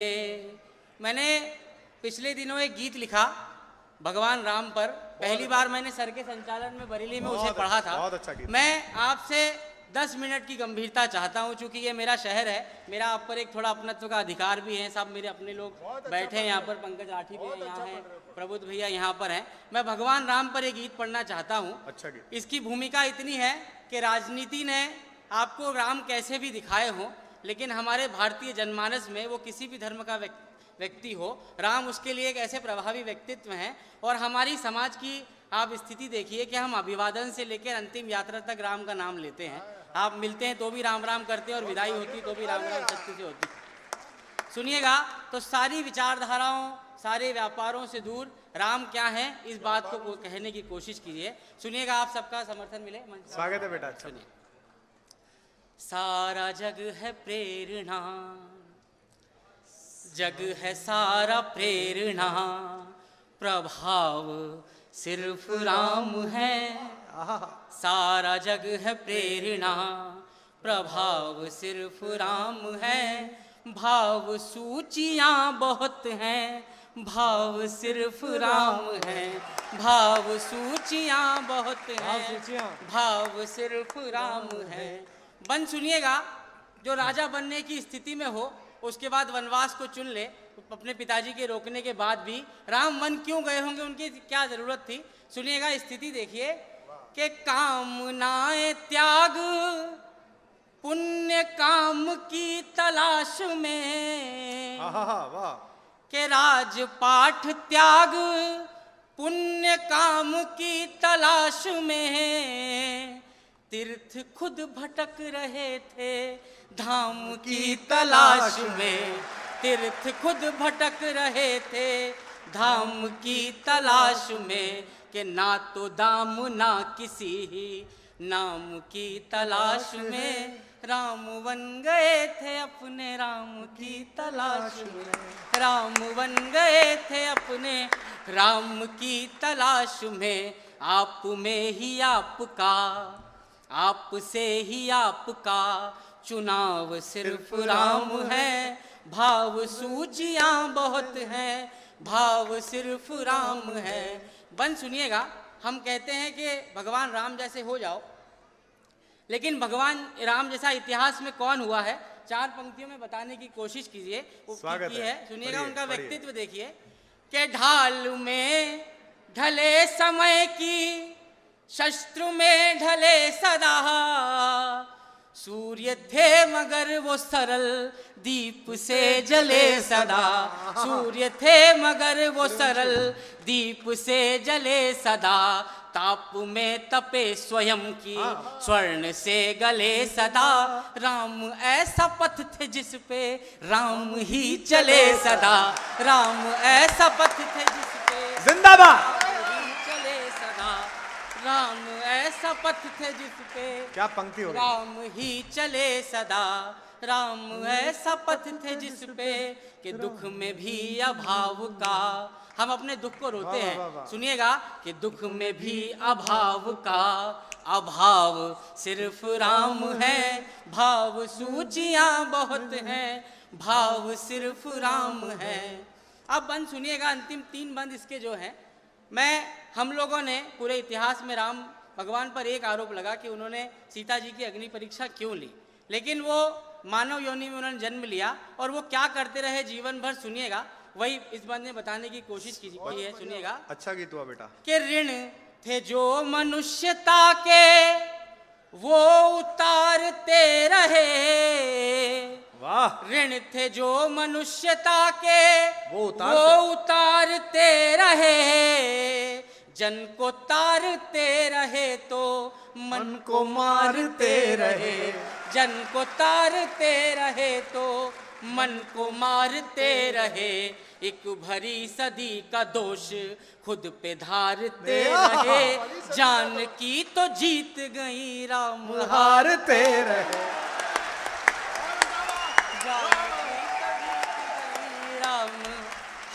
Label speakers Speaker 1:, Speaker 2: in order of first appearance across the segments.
Speaker 1: मैंने पिछले दिनों एक गीत लिखा भगवान राम पर। पहली बार मैंने सर के संचालन में बरेली में उसे पढ़ा था।
Speaker 2: बहुत अच्छा गीत।
Speaker 1: मैं आपसे 10 मिनट की गंभीरता चाहता हूं, चूंकि ये मेरा शहर है, मेरा आप पर एक थोड़ा अपनत्व का अधिकार भी है। सब मेरे अपने लोग बैठे हैं यहाँ पर, पंकज राठी भी हैं यहाँ हैं, प्रबुद्ध भैया यहाँ पर हैं। मैं भगवान राम पर एक गीत पढ़ना चाहता हूँ।
Speaker 2: अच्छा गीत।
Speaker 1: इसकी भूमिका इतनी है कि राजनीति ने आपको राम कैसे भी दिखाए हों, लेकिन हमारे भारतीय जनमानस में वो किसी भी धर्म का व्यक्ति हो, राम उसके लिए एक ऐसे प्रभावी व्यक्तित्व हैं। और हमारी समाज की आप स्थिति देखिए कि हम अभिवादन से लेकर अंतिम यात्रा तक राम का नाम लेते हैं। आप मिलते हैं तो भी राम राम करते हैं और विदाई होती तो भी राम राम सत्य से होती। सुनिएगा तो सारी विचारधाराओं, सारे व्यापारों से दूर राम क्या है, इस बात को कहने की कोशिश कीजिए। सुनिएगा, आप सबका समर्थन मिले।
Speaker 2: स्वागत है बेटा।
Speaker 1: सुनिए। सारा जग है प्रेरणा, जग है सारा प्रेरणा, प्रभाव सिर्फ राम है। सारा जग है प्रेरणा, प्रभाव सिर्फ राम है। भाव सूचियाँ बहुत हैं, भाव सिर्फ राम है। भाव सूचियाँ बहुत हैं, भाव सिर्फ राम है। बन सुनिएगा, जो राजा बनने की स्थिति में हो, उसके बाद वनवास को चुन ले, अपने पिताजी के रोकने के बाद भी राम वन क्यों गए होंगे, उनकी क्या जरूरत थी। सुनिएगा, स्थिति देखिए कि कामनाएं त्याग पुण्य काम की तलाश में,
Speaker 2: वाह।
Speaker 1: के राजपाठ त्याग पुण्य काम की तलाश में, तीर्थ खुद भटक रहे थे धाम की तलाश में। तीर्थ खुद भटक रहे थे धाम की तलाश में, कि ना तो दाम ना किसी ही नाम की तलाश में, राम बन गए थे अपने राम की तलाश में। राम बन गए थे अपने राम की तलाश में। आप में ही आपका, आप से ही आपका चुनाव सिर्फ राम है। भाव सूचियाँ बहुत हैं, भाव सिर्फ राम है। बन सुनिएगा, हम कहते हैं कि भगवान राम जैसे हो जाओ, लेकिन भगवान राम जैसा इतिहास में कौन हुआ है, 4 पंक्तियों में बताने की कोशिश कीजिए।
Speaker 2: स्वागत है।
Speaker 1: सुनिएगा, उनका व्यक्तित्व देखिए कि ढाल में ढले समय की, शस्त्र में ढले सदा, सूर्य थे मगर वो सरल दीप से जले सदा। सूर्य थे मगर वो सरल दीप से जले सदा, ताप में तपे स्वयं की स्वर्ण से गले सदा। राम ऐसा पथ थे जिस पे राम ही चले सदा। राम ऐसा पथ थे जिस पे
Speaker 2: जिंदाबाद
Speaker 1: चले सदा। राम ऐसा पथ थे जिस पे
Speaker 2: क्या पंक्ति हो गई।
Speaker 1: राम ही चले सदा। राम ऐसा पथ थे जिस पे कि दुख में भी अभाव का, हम अपने दुख को रोते हैं। सुनिएगा कि दुख में भी अभाव का, अभाव सिर्फ राम है। भाव सूचियाँ बहुत हैं, भाव सिर्फ राम है। अब बंद सुनिएगा, अंतिम 3 बंद इसके जो हैं। हम लोगों ने पूरे इतिहास में राम भगवान पर एक आरोप लगा कि उन्होंने सीता जी की अग्नि परीक्षा क्यों ली, लेकिन वो मानव योनि में उन्होंने जन्म लिया और वो क्या करते रहे जीवन भर। सुनिएगा, वही इस बात में बताने की कोशिश की है। सुनिएगा,
Speaker 2: अच्छा गीत हुआ बेटा।
Speaker 1: कि ऋण थे जो मनुष्यता के वो उतारते रहे।
Speaker 2: वाह।
Speaker 1: ऋण थे जो मनुष्यता के
Speaker 2: वो
Speaker 1: उतारते रहे। जन को तारते रहे तो मन को मारते रहे। जन को तारते रहे तो मन को मारते रहे। एक भरी सदी का दोष खुद पे धारते रहे। जान की तो जीत गई राम
Speaker 2: हारते रहे।
Speaker 1: राम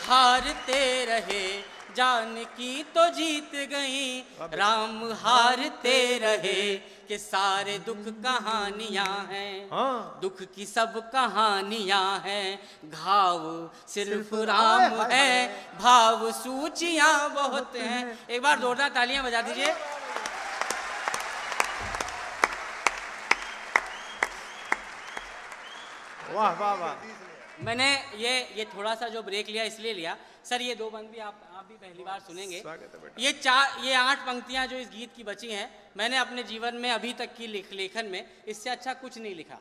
Speaker 1: हारते रहे। जानकी तो जीत गई, राम हारते रहे, कि सारे दुख कहानियां हैं,
Speaker 2: हाँ।
Speaker 1: दुख की सब कहानियां हैं, घाव सिर्फ राम है, भाव सूचियां बहुत हैं। एक बार जोरदार तालियां बजा दीजिए।
Speaker 2: वाह वाह वाह।
Speaker 1: मैंने ये थोड़ा सा जो ब्रेक लिया इसलिए लिया सर, ये दो बंद भी आप भी पहली बार सुनेंगे।
Speaker 2: स्वागत है बेटा।
Speaker 1: ये 8 पंक्तियां जो इस गीत की बची हैं, मैंने अपने जीवन में अभी तक की लेखन में इससे अच्छा कुछ नहीं लिखा।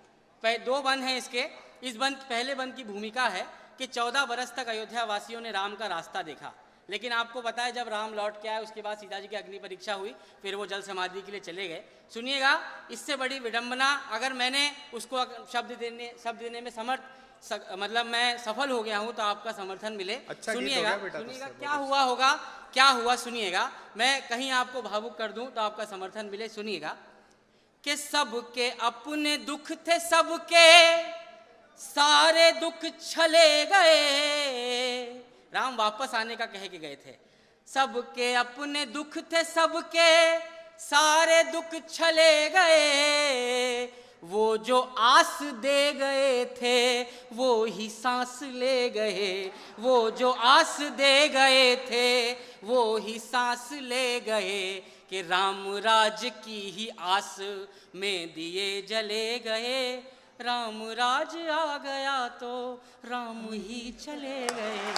Speaker 1: 2 बंद हैं इसके। इस पहले बंद की भूमिका है कि 14 बरस तक अयोध्या वासियों ने राम का रास्ता देखा, लेकिन आपको पता है जब राम लौट के आए उसके बाद सीता जी की अग्नि परीक्षा हुई, फिर वो जल समाधि के लिए चले गए। सुनिएगा, इससे बड़ी विडंबना, अगर मैंने उसको शब्द देने में मतलब मैं सफल हो गया हूं तो आपका समर्थन मिले।
Speaker 2: अच्छा
Speaker 1: सुनिएगा क्या हुआ सुनिएगा। मैं कहीं आपको भावुक कर दूं तो आपका समर्थन मिले। सुनिएगा कि सबके अपने दुख थे, सबके सारे दुख छले गए। राम वापस आने का कह के गए थे। सबके अपने दुख थे, सबके सारे दुख छले गए, वो जो आस दे गए थे वो ही सांस ले गए, वो जो आस दे गए थे वो ही सांस ले गए, कि राम राज की ही आस में दिए जले गए, राम राज आ गया तो राम ही चले गए,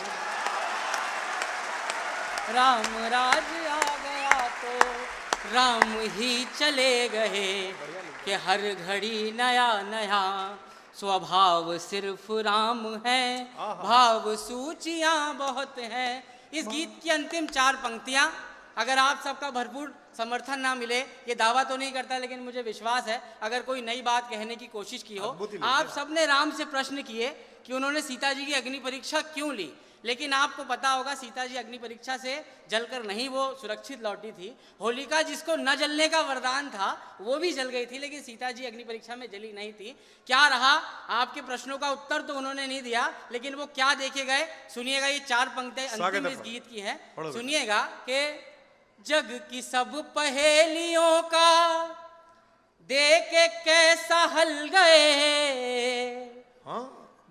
Speaker 1: राम राज आ गया तो राम ही चले गए, कि हर घड़ी नया नया स्वभाव सिर्फ राम है, भाव सूचियां बहुत हैं। इस गीत की अंतिम 4 पंक्तियां, अगर आप सबका भरपूर समर्थन ना मिले, ये दावा तो नहीं करता लेकिन मुझे विश्वास है, अगर कोई नई बात कहने की कोशिश की हो। आप सबने राम से प्रश्न किए कि उन्होंने सीता जी की अग्नि परीक्षा क्यों ली, लेकिन आपको पता होगा सीता जी अग्नि परीक्षा से जलकर नहीं वो सुरक्षित लौटी थी। होलिका जिसको न जलने का वरदान था वो भी जल गई थी, लेकिन सीता जी अग्नि परीक्षा में जली नहीं थी। क्या रहा, आपके प्रश्नों का उत्तर तो उन्होंने नहीं दिया, लेकिन वो क्या देखे गए सुनिएगा। ये 4 पंक्तियां अंतिम इस गीत की है। सुनिएगा कि जग की सब पहेलियों का देख के कैसा हल गए,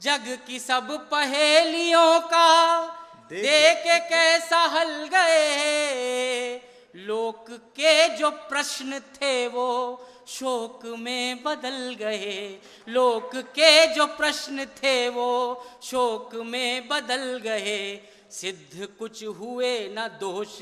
Speaker 1: जग की सब पहेलियों का देख के कैसा हल गए, लोक के जो प्रश्न थे वो शोक में बदल गए, लोक के जो प्रश्न थे वो शोक में बदल गए, सिद्ध कुछ हुए न दोष,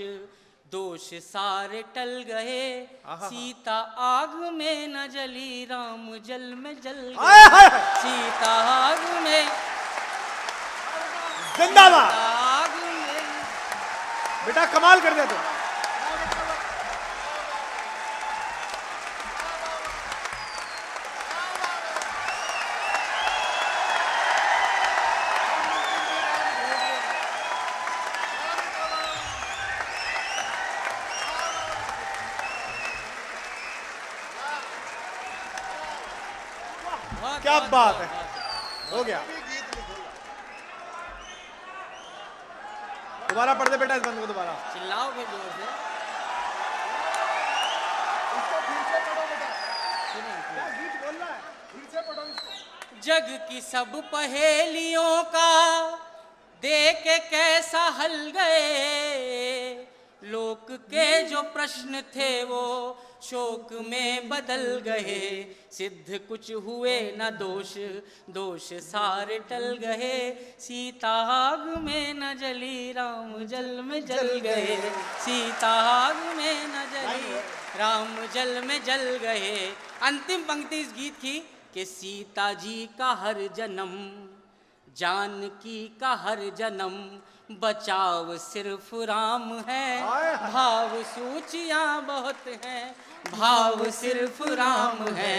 Speaker 1: दोष सारे टल गए, सीता आग में न जली, राम जल में जल गए, सीता आग में
Speaker 2: जिंदाबाद।
Speaker 1: आग में।
Speaker 2: बेटा कमाल कर दिया तुम। क्या बात है, हो गया। दोबारा पढ़ दे बेटा इस बंद को, दोबारा
Speaker 1: चिल्लाओ फिर जोर से। जग की सब पहेलियों का देख के कैसा हल गए, लोक के जो प्रश्न थे वो शोक में बदल गए, सिद्ध कुछ हुए न दोष, दोष सारे टल गए, सीता आग में न जली, राम जल में जल गए, सीता आग में न जली, राम जल में जल गए। अंतिम पंक्ति इस गीत की कि सीता जी का हर जन्म, जानकी का हर जन्म, बचाव सिर्फ राम है, भाव सूचियां बहुत हैं, भाव सिर्फ राम है।